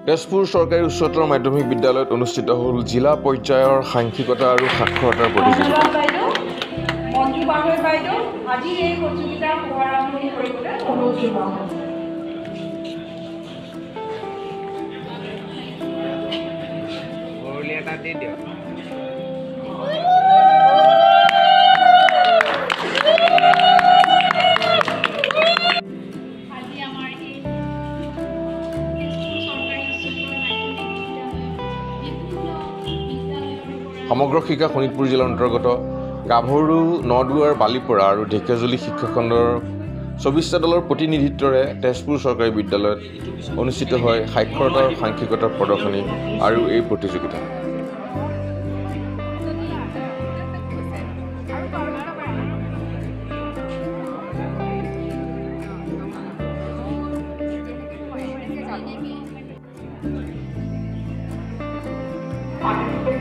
তেজপুৰ চৰকাৰী উচ্চতৰ মাধ্যমিক বিদ্যালয়ত অনুষ্ঠিত হ'ল জিলা পৰ্যায়ৰ সাংখ্যিকতা আৰু সাক্ষৰতাৰ প্ৰতিযোগিতা। মঞ্জু বাগৈ বাইদেউ আজি এই প্ৰতিযোগিতাৰ শুভাৰম্ভ কৰিবলৈ অনুৰোধ জনোৱা হৈছে। এটা দি দিয়ক। সমগ্ৰ শিক্ষা শোণিতপুৰ জিলাৰ অন্তৰ্গত গাভৰু নদুৱাৰ বালিপৰা আৰু ঢেকীয়াজুলি শিক্ষাখণ্ডৰ 24টা দলৰ প্ৰতিনিধিত্বৰে তেজপুৰ চৰকাৰী বিদ্যালয়ত অনুষ্ঠিত হয় সাক্ষৰতা আৰু সাংখ্যিকতাৰ প্ৰদৰ্শনী আৰু এই প্ৰতিযোগিতা।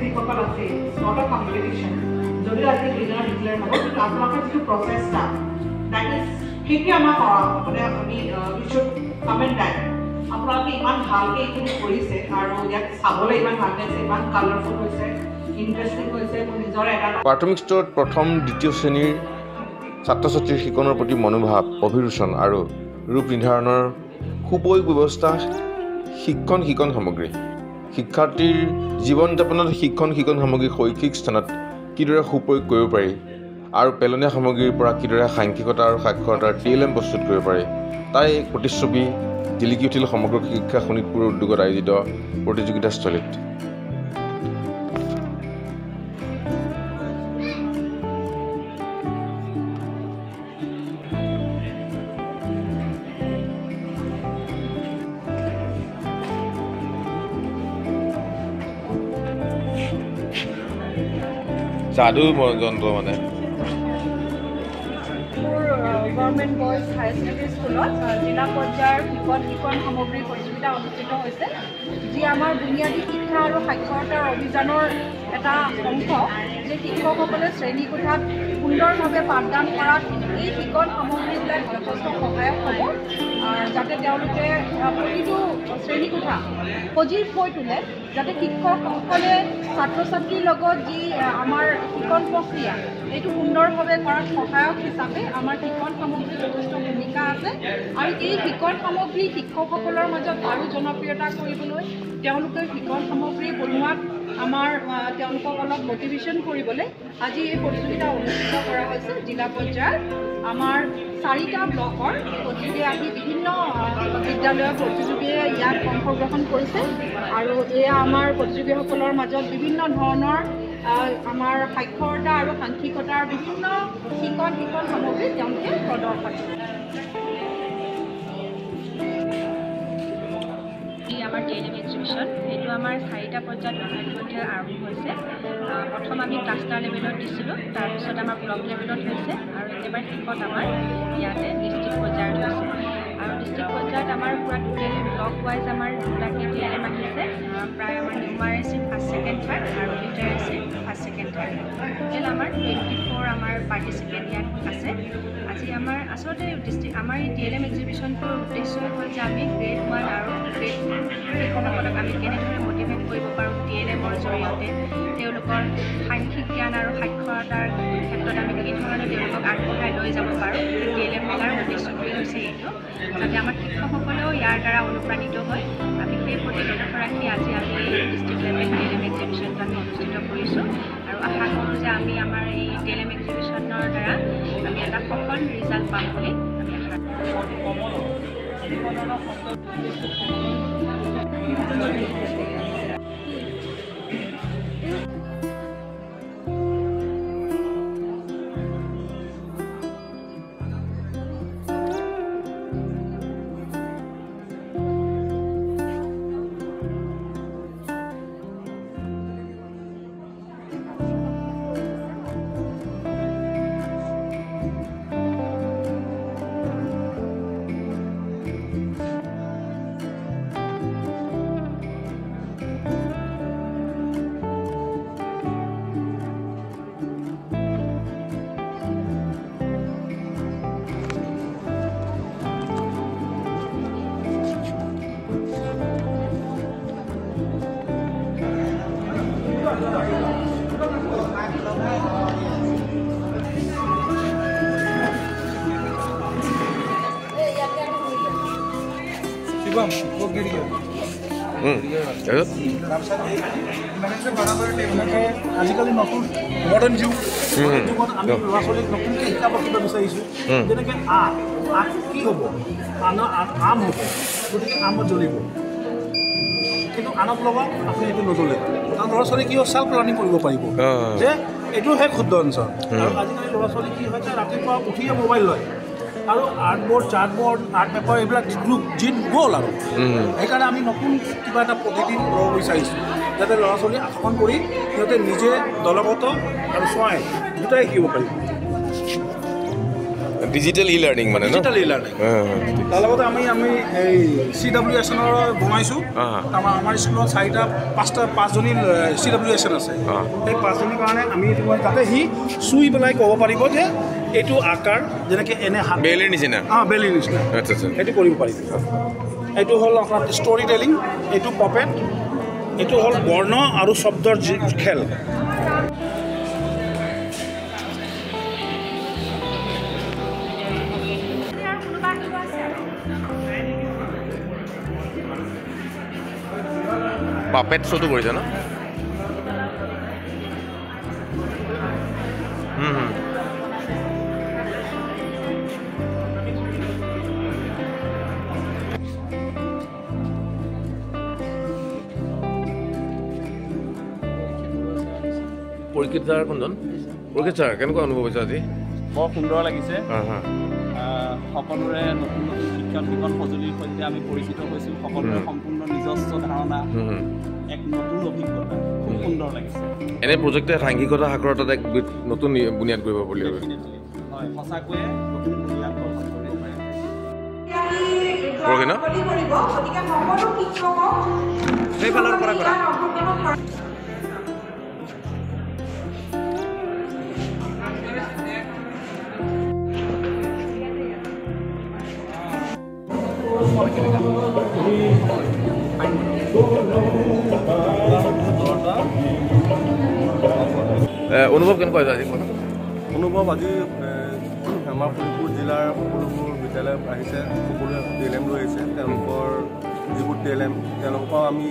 যিসকল আছে নট অ কম্পিটিশ্যন যদিও আজি উইনাৰ ডিক্লেয়াৰ হ'ব কিন্তু আপোনালোকৰ যিটো প্ৰচেষ্টা দেট ইজ সেইটোৱে আমাৰ মানে আমি উই শুড কমেণ্ট দেট আপোনালোকে ইমান ভালকৈ এইখিনি কৰিছে আৰু ইয়াত চাবলৈ ইমান ভাল লাগিছে, ইমান কালাৰফুল হৈছে, ইণ্টাৰেষ্টিং হৈছে। মোৰ নিজৰ এটা প্ৰাথমিক স্তৰত প্ৰথম দ্বিতীয় শ্ৰেণীৰ ছাত্ৰ ছাত্ৰীৰ শিক্ষণৰ প্ৰতি মনোভাৱ, অভিৰুচন আৰু ৰূপ নিৰ্ধাৰণৰ সুপ্ৰয়োগ ব্যৱস্থা, শিক্ষণ সামগ্ৰী, শিক্ষাৰ্থীৰ জীৱন যাপনত শিক্ষণ সামগ্ৰী শৈক্ষিক স্থানত কিদৰে সুপ্ৰয়োগ কৰিব পাৰি আৰু পেলনীয়া সামগ্ৰীৰ পৰা কিদৰে সাংখ্যিকতা আৰু সাক্ষৰতাৰ TLM প্ৰস্তুত কৰিব পাৰি তাই এক প্ৰতিচ্ছবি জিলিকি উঠিল সমগ্ৰ শিক্ষা শোণিতপুৰ উদ্যোগত আয়োজিত প্ৰতিযোগিতাস্থলীত। যাদু যন্ত্ৰ মানে গভৰ্ণমেণ্ট বইজ হায়াৰ ছেকেণ্ডেৰী স্কুলত জিলা পৰ্যায়ৰ শিক্ষণ সামগ্ৰীৰ প্ৰতিযোগিতা অনুষ্ঠিত হৈছে, যি আমাৰ বুনিয়াদী শিক্ষা আৰু সাক্ষৰতাৰ অভিযানৰ এটা অংশ। যে শিক্ষকসকলে শ্ৰেণীকোঠাত সুন্দৰভাৱে পাঠদান কৰাত এই শিক্ষণ সামগ্ৰীবিলাক যথেষ্ট সহায়ক হ'ব, যাতে তেওঁলোকে প্ৰতিটো শ্ৰেণীকোঠা সজীৱ হৈ তোলে, যাতে শিক্ষকসকলে ছাত্ৰ ছাত্ৰীৰ লগত যি আমাৰ শিক্ষণ প্ৰক্ৰিয়া এইটো সুন্দৰভাৱে কৰাত সহায়ক হিচাপে আমাৰ শিক্ষণ সামগ্ৰীৰ যথেষ্ট ভূমিকা আছে। আৰু এই শিক্ষণ সামগ্ৰী শিক্ষকসকলৰ মাজত আৰু জনপ্ৰিয়তা কৰিবলৈ তেওঁলোকে শিক্ষণ সামগ্ৰী বনোৱাত তেওঁলোকক অলপ মটিভেশ্যন কৰিবলৈ আজি এই প্ৰতিযোগিতা অনুষ্ঠিত কৰা হৈছে। জিলা পৰ্যায়ত আমাৰ 4টা ব্লকৰ গতিকে আহি বিভিন্ন বিদ্যালয়ৰ প্ৰতিযোগীয়ে ইয়াত অংশগ্ৰহণ কৰিছে আৰু এয়া আমাৰ প্ৰতিযোগীসকলৰ মাজত বিভিন্ন ধৰণৰ আমাৰ সাক্ষৰতা আৰু সাংখ্যিকতাৰ বিভিন্ন শিক্ষণ সামগ্ৰী তেওঁলোকে প্ৰদৰ্শন কৰে। আমাৰ TLM এক্সিবিশ্যন এইটো আমাৰ 4টা পৰ্যায়ত ইতিমধ্যে আৰম্ভ হৈছে। প্ৰথম আমি ক্লাষ্টাৰ লেভেলত দিছিলোঁ, তাৰপিছত আমাৰ ব্লক লেভেলত হৈছে আৰু একেবাৰে শেষত আমাৰ ইয়াতে ডিষ্ট্ৰিক্ট পৰ্যায়ত হৈছে। আৰু ডিষ্ট্ৰিক্ট পৰ্যায়ত আমাৰ পূৰা টোটেল ব্লক ৱাইজ আমাৰ 2টাকৈ TLM আহিছে। প্ৰায় আমাৰ নিউমাৰেচি ফাৰ্ষ্ট ছেকেণ্ড থাৰ্ড আৰু লিটাৰেচি ফাৰ্ষ্ট ছেকেণ্ড থাৰ্ড। টোটেল আমাৰ 24 আমাৰ পাৰ্টিচিপেণ্ট ইয়াত আছে। আজি আমাৰ আচলতে আমাৰ এই TLM এক্সিবিশ্যনটোৰ উদ্দেশ্য হ'ল যে আমি গ্ৰেড 1 আৰু গ্ৰেড 2 সেইসকলক আমি কেনেদৰে মটিভেট কৰিব পাৰোঁ TLMৰ জৰিয়তে, তেওঁলোকৰ সাংখ্যিক জ্ঞান আৰু সাক্ষৰতাৰ ক্ষেত্ৰত আমি কি ধৰণে তেওঁলোকক আগবঢ়াই লৈ যাব পাৰোঁ। TLM মেলাৰ উদ্দেশ্যটোৱে হৈছে এইটো, যাতে আমাৰ শিক্ষকসকলেও ইয়াৰ দ্বাৰা অনুপ্ৰাণিত হয়। আমি সেই প্ৰতি লক্ষ্য ৰাখি আজি আমি ডিষ্ট্ৰিক্ট লেভেল TLM এক্সিবিশ্যনটো আমি অনুষ্ঠিত কৰিছোঁ আৰু আশা কৰোঁ যে আমি আমাৰ এই TLM এক্সিবিশ্যনৰ দ্বাৰা আমি এটা সফল ৰিজাল্ট পাম বুলি আমি আশা কৰোঁ। আজিকালি নতুন মডাৰ্ণ যুগত আমি ল'ৰা ছোৱালীক নতুনকৈ শিকাব কিবা বিচাৰিছোঁ যেনেকৈ আম কি হ'ব আম হ'ব গতিকে আমত জ্বলিব কিন্তু আনক লগত আপুনি এইটো নজ্বলে কাৰণ ল'ৰা ছোৱালী কি হয় চেল্ফ লাৰ্ণিং কৰিব পাৰিব যে এইটো সেই ক্ষুদ্ৰ অঞ্চল আৰু আজিকালি ল'ৰা ছোৱালী কি হৈছে ৰাতিপুৱা উঠিয়ে মোবাইল লয় আৰু আৰ্টবৰ্ড চাৰ্টবৰ্ড আৰ্ট পেপাৰ এইবিলাক যি গ'ল আৰু সেইকাৰণে আমি নতুন কিবা এটা পদ্ধতি ল'ব বিচাৰিছোঁ যাতে ল'ৰা ছোৱালী আসন কৰি সিহঁতে নিজে দলগত আৰু স্বয়ং দুটাই শিকিব পাৰিব ডিজিটেল ই লাৰ্ণিং মানে ডিজিটেল ই লাৰ্ণিং তাৰ লগতে আমি এই CWSNৰ বনাইছোঁ আমাৰ স্কুলত 5জনী CWSN আছে সেই 5জনীৰ কাৰণে আমি যাতে সি চুই পেলাই ক'ব পাৰিব যে এইটো আকাৰ যেনেকৈ এনে হাত বেলিৰ নিচিনা বেলিৰ নিচিনা আচ্ছা আচ্ছা সেইটো কৰিব পাৰিব এইটো হ'ল আপোনাৰ ষ্টৰি টেলিং এইটো পপেট এইটো হ'ল বৰ্ণ আৰু শব্দৰ যি খেল পাপেট শ্ব'টো কৰিছে ন পৰীক্ষিত ছাৰ কোনজন পৰীক্ষিত ছাৰ কেনেকুৱা অনুভৱ হৈছে আজি বৰ সুন্দৰ লাগিছে সকলোৰে নতুন নতুন শিক্ষণ সঁজুলিৰ সৈতে আমি পৰিচিত হৈছোঁ সকলোৰে সম্পূৰ্ণ নিজস্ব ধাৰণা এক নতুন অভিজ্ঞতা খুব সুন্দৰ লাগিছে এনে প্ৰজেক্টে সাংঘিকতা সাক্ষৰতাত এক নতুন বুনিয়াদ কৰিব বুলি হয় সঁচাকৈয়ে নতুন বুনিয়াদ গঠন কৰিব পাৰে সেইফালৰ পৰা কৰা অনুভৱ কেনেকুৱা হৈছে আজি অনুভৱ আজি আমাৰ শোণিতপুৰ জিলাৰ সকলোবোৰ বিদ্যালয় আহিছে সকলোৱে DLM লৈ আহিছে তেওঁলোকৰ যিবোৰ DLM তেওঁলোকৰ আমি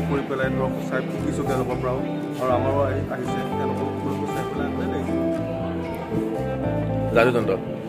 কৰি পেলাই ধৰক চাই শিকিছোঁ তেওঁলোকৰ পৰাও আৰু আমাৰো আহিছে তেওঁলোকৰ সকলোবোৰ চাই পেলাই ভালেই লাগিছে যাদুতন্ত্ৰ